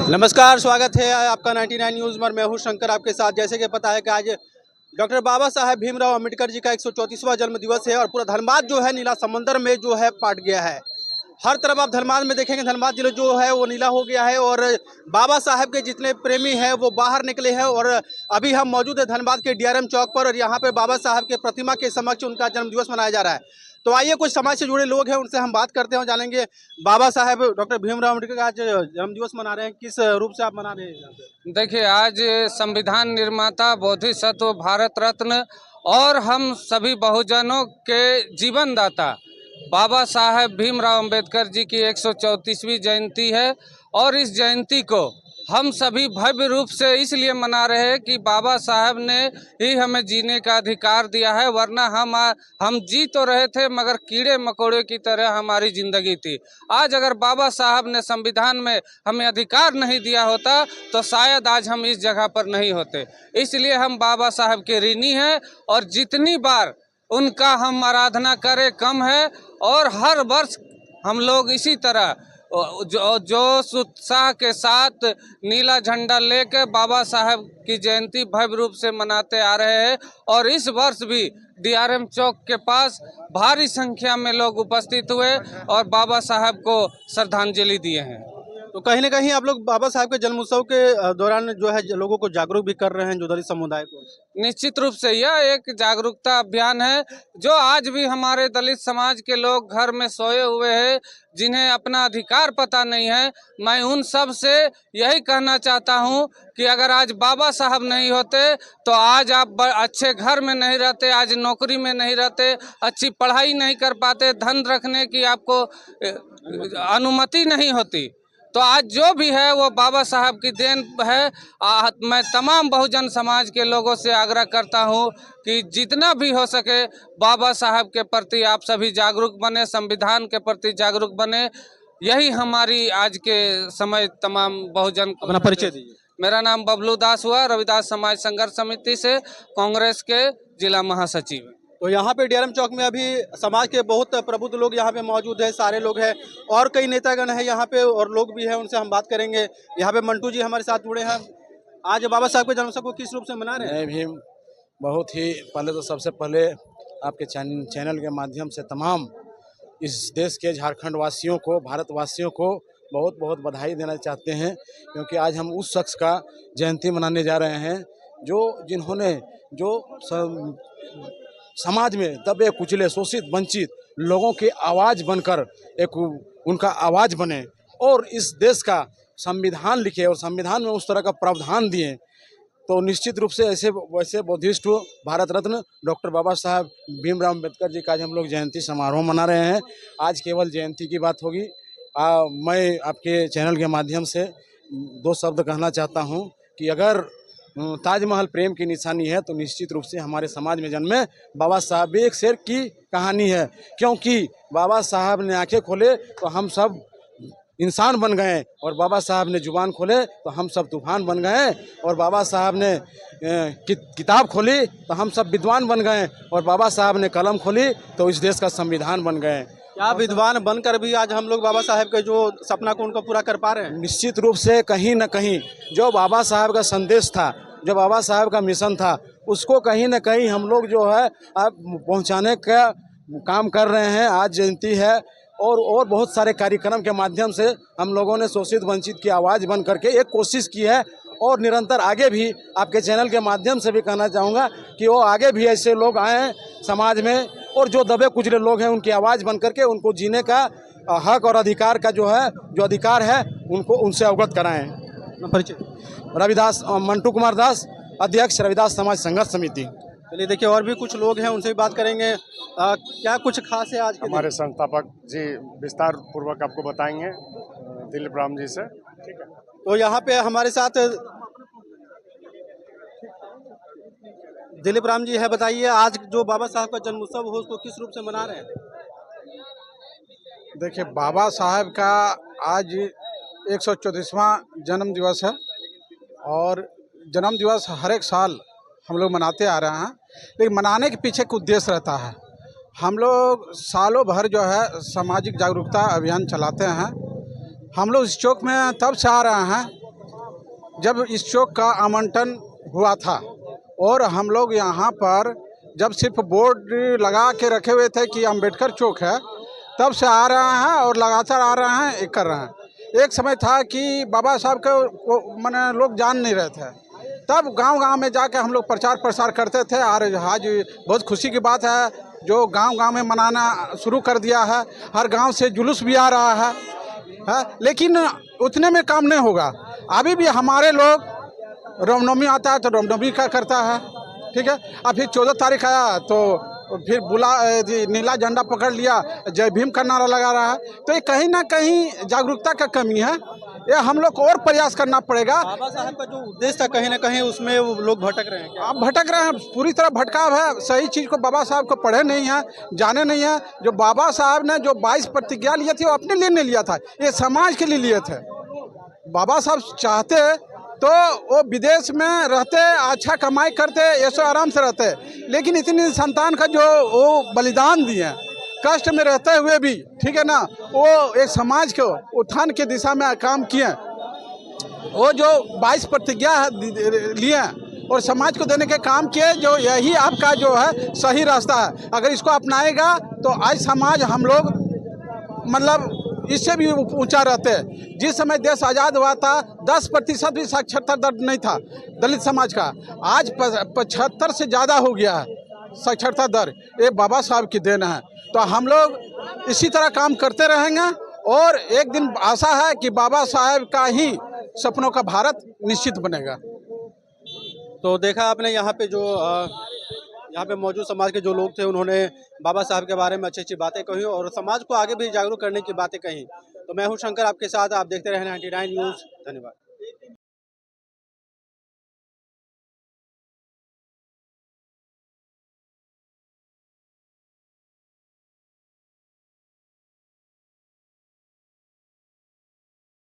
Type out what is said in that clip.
नमस्कार, स्वागत है आपका 99 न्यूज़ में। मैं हूं शंकर आपके साथ। जैसे कि पता है कि आज डॉक्टर बाबा साहेब भीमराव अंबेडकर जी का 134वां जन्म दिवस है और पूरा धनबाद जो है नीला समंदर में जो है पाट गया है। हर तरफ आप धनबाद में देखेंगे, धनबाद जिला जो है वो नीला हो गया है और बाबा साहेब के जितने प्रेमी हैं वो बाहर निकले हैं। और अभी हम मौजूद है धनबाद के डीआरएम चौक पर और यहाँ पे बाबा साहेब के प्रतिमा के समक्ष उनका जन्मदिवस मनाया जा रहा है। तो आइए कुछ समाज से जुड़े लोग हैं, उनसे हम बात करते हैं और जानेंगे बाबा साहेब डॉक्टर भीमराव अम्बेडकर का आज जन्मदिवस मना रहे हैं, किस रूप से आप मना रहे हैं? देखिए, आज संविधान निर्माता, बोधिसत्व, भारत रत्न और हम सभी बहुजनों के जीवन दाता बाबा साहेब भीमराव अंबेडकर जी की 134वीं जयंती है। और इस जयंती को हम सभी भव्य रूप से इसलिए मना रहे हैं कि बाबा साहेब ने ही हमें जीने का अधिकार दिया है, वरना हम जी तो रहे थे मगर कीड़े मकोड़े की तरह हमारी जिंदगी थी। आज अगर बाबा साहब ने संविधान में हमें अधिकार नहीं दिया होता तो शायद आज हम इस जगह पर नहीं होते। इसलिए हम बाबा साहब के ऋणी हैं और जितनी बार उनका हम आराधना करें कम है। और हर वर्ष हम लोग इसी तरह जोश उत्साह के साथ नीला झंडा लेकर बाबा साहब की जयंती भव्य रूप से मनाते आ रहे हैं। और इस वर्ष भी डीआरएम चौक के पास भारी संख्या में लोग उपस्थित हुए और बाबा साहब को श्रद्धांजलि दिए हैं। तो कहीं ना कहीं आप लोग बाबा साहब के जन्मोत्सव के दौरान जो है लोगों को जागरूक भी कर रहे हैं, जो दलित समुदाय को। निश्चित रूप से यह एक जागरूकता अभियान है जो आज भी हमारे दलित समाज के लोग घर में सोए हुए हैं, जिन्हें अपना अधिकार पता नहीं है। मैं उन सब से यही कहना चाहता हूं कि अगर आज बाबा साहब नहीं होते तो आज आप अच्छे घर में नहीं रहते, आज नौकरी में नहीं रहते, अच्छी पढ़ाई नहीं कर पाते, धन रखने की आपको अनुमति नहीं होती। तो आज जो भी है वो बाबा साहब की देन है। मैं तमाम बहुजन समाज के लोगों से आग्रह करता हूं कि जितना भी हो सके बाबा साहब के प्रति आप सभी जागरूक बने, संविधान के प्रति जागरूक बने। यही हमारी आज के समय तमाम बहुजन। अपना परिचय दीजिए। मेरा नाम बबलू दास हुआ, रविदास समाज संघर्ष समिति से कांग्रेस के जिला महासचिव। तो यहाँ पे डीआरएम चौक में अभी समाज के बहुत प्रबुद्ध लोग यहाँ पे मौजूद है, सारे लोग हैं और कई नेतागण हैं यहाँ पे और लोग भी हैं, उनसे हम बात करेंगे। यहाँ पे मंटू जी हमारे साथ जुड़े हैं। आज बाबा साहब के जन्मोत्सव को किस रूप से मना रहे हैं? मैं भी बहुत ही पहले तो सबसे पहले आपके चैनल के माध्यम से तमाम इस देश के झारखंड वासियों को, भारतवासियों को बहुत बहुत बधाई देना चाहते हैं, क्योंकि आज हम उस शख्स का जयंती मनाने जा रहे हैं जिन्होंने समाज में दबे कुचले, शोषित, वंचित लोगों की आवाज़ बनकर एक उनका आवाज़ बने और इस देश का संविधान लिखे और संविधान में उस तरह का प्रावधान दिए। तो निश्चित रूप से वैसे बोधिष्ट भारत रत्न डॉक्टर बाबा साहब भीमराव अम्बेडकर जी का आज हम लोग जयंती समारोह मना रहे हैं। आज केवल जयंती की बात होगी। मैं आपके चैनल के माध्यम से दो शब्द कहना चाहता हूं कि अगर ताजमहल प्रेम की निशानी है तो निश्चित रूप से हमारे समाज में जन्मे बाबा साहब भी एक शेर की कहानी है, क्योंकि बाबा साहब ने आंखें खोले तो हम सब इंसान बन गए और बाबा साहब ने जुबान खोले तो हम सब तूफान बन गए और बाबा साहब ने किताब खोली तो हम सब विद्वान बन गए और बाबा साहब ने कलम खोली तो इस देश का संविधान बन गए। क्या विद्वान बनकर भी आज हम लोग बाबा साहब के जो सपना को उनको पूरा कर पा रहे हैं? निश्चित रूप से कहीं न कहीं जो बाबा साहब का संदेश था, जो बाबा साहब का मिशन था, उसको कहीं न कहीं हम लोग जो है आप पहुंचाने का काम कर रहे हैं। आज जयंती है और बहुत सारे कार्यक्रम के माध्यम से हम लोगों ने शोषित वंचित की आवाज़ बन करके एक कोशिश की है और निरंतर आगे भी आपके चैनल के माध्यम से भी कहना चाहूँगा कि वो आगे भी ऐसे लोग आएँ समाज में और जो दबे कुचले लोग हैं उनकी आवाज़ बन करके उनको जीने का हक और अधिकार का जो अधिकार है उनको उनसे अवगत कराएँ। परिचय रविदास मंटू कुमार दास, अध्यक्ष रविदास समाज संघर्ष समिति। चलिए देखिए और भी कुछ लोग हैं, उनसे भी बात करेंगे। क्या कुछ खास है आज के हमारे संस्थापक जी विस्तार पूर्वक आपको बताएंगे दिलीप राम जी से। ठीक है, तो यहाँ पे हमारे साथ दिलीप राम जी है। बताइए आज जो बाबा साहब का जन्मोत्सव हो उसको किस रूप से मना रहे हैं? देखिए, बाबा साहब का आज 134वां जन्म दिवस है और जन्म दिवस हर एक साल हम लोग मनाते आ रहे हैं, लेकिन मनाने के पीछे एक उद्देश्य रहता है। हम लोग सालों भर जो है सामाजिक जागरूकता अभियान चलाते हैं। हम लोग इस चौक में तब से आ रहे हैं जब इस चौक का आवंटन हुआ था और हम लोग यहाँ पर जब सिर्फ बोर्ड लगा के रखे हुए थे कि अंबेडकर चौक है, तब से आ रहे हैं और लगातार आ रहे हैं, कर रहे हैं। एक समय था कि बाबा साहब को माने लोग जान नहीं रहे थे, तब गांव-गांव में जाके हम लोग प्रचार प्रसार करते थे। और आज बहुत खुशी की बात है जो गांव-गांव में मनाना शुरू कर दिया है, हर गांव से जुलूस भी आ रहा है। लेकिन उतने में काम नहीं होगा। अभी भी हमारे लोग रामनवमी आता है तो रामनवमी का करता है, ठीक है। अब फिर 14 तारीख आया तो फिर नीला झंडा पकड़ लिया, जय भीम का नारा लगा रहा है। तो ये कहीं ना कहीं जागरूकता का कमी है, ये हम लोग को और प्रयास करना पड़ेगा। बाबा साहब का जो उद्देश्य था कहीं ना कहीं उसमें वो लोग भटक रहे हैं क्या? अब भटक रहे हैं, पूरी तरह भटकाव है। सही चीज़ को बाबा साहब को पढ़े नहीं है, जाने नहीं है। जो बाबा साहब ने जो 22 प्रतिज्ञा लिए थी वो अपने लिए नहीं लिया था, ये समाज के लिए लिए थे। बाबा साहब चाहते तो वो विदेश में रहते, अच्छा कमाई करते, ऐसो आराम से रहते, लेकिन इतनी संतान का जो वो बलिदान दिए, कष्ट में रहते हुए भी, ठीक है ना, वो एक समाज को उत्थान की दिशा में काम किए। वो जो 22 प्रतिज्ञा लिए और समाज को देने के काम किए, जो यही आपका जो है सही रास्ता है। अगर इसको अपनाएगा तो आज समाज हम लोग मतलब इससे भी ऊंचा रहते हैं। जिस समय देश आज़ाद हुआ था 10% भी साक्षरता दर नहीं था दलित समाज का, आज 75 से ज़्यादा हो गया है साक्षरता दर। ये बाबा साहब की देन है। तो हम लोग इसी तरह काम करते रहेंगे और एक दिन आशा है कि बाबा साहब का ही सपनों का भारत निश्चित बनेगा। तो देखा आपने यहाँ पे जो यहाँ पे मौजूद समाज के जो लोग थे उन्होंने बाबा साहब के बारे में अच्छी अच्छी बातें कही और समाज को आगे भी जागरूक करने की बातें कही। तो मैं हूँ शंकर आपके साथ, आप देखते रहे 99 न्यूज़। धन्यवाद।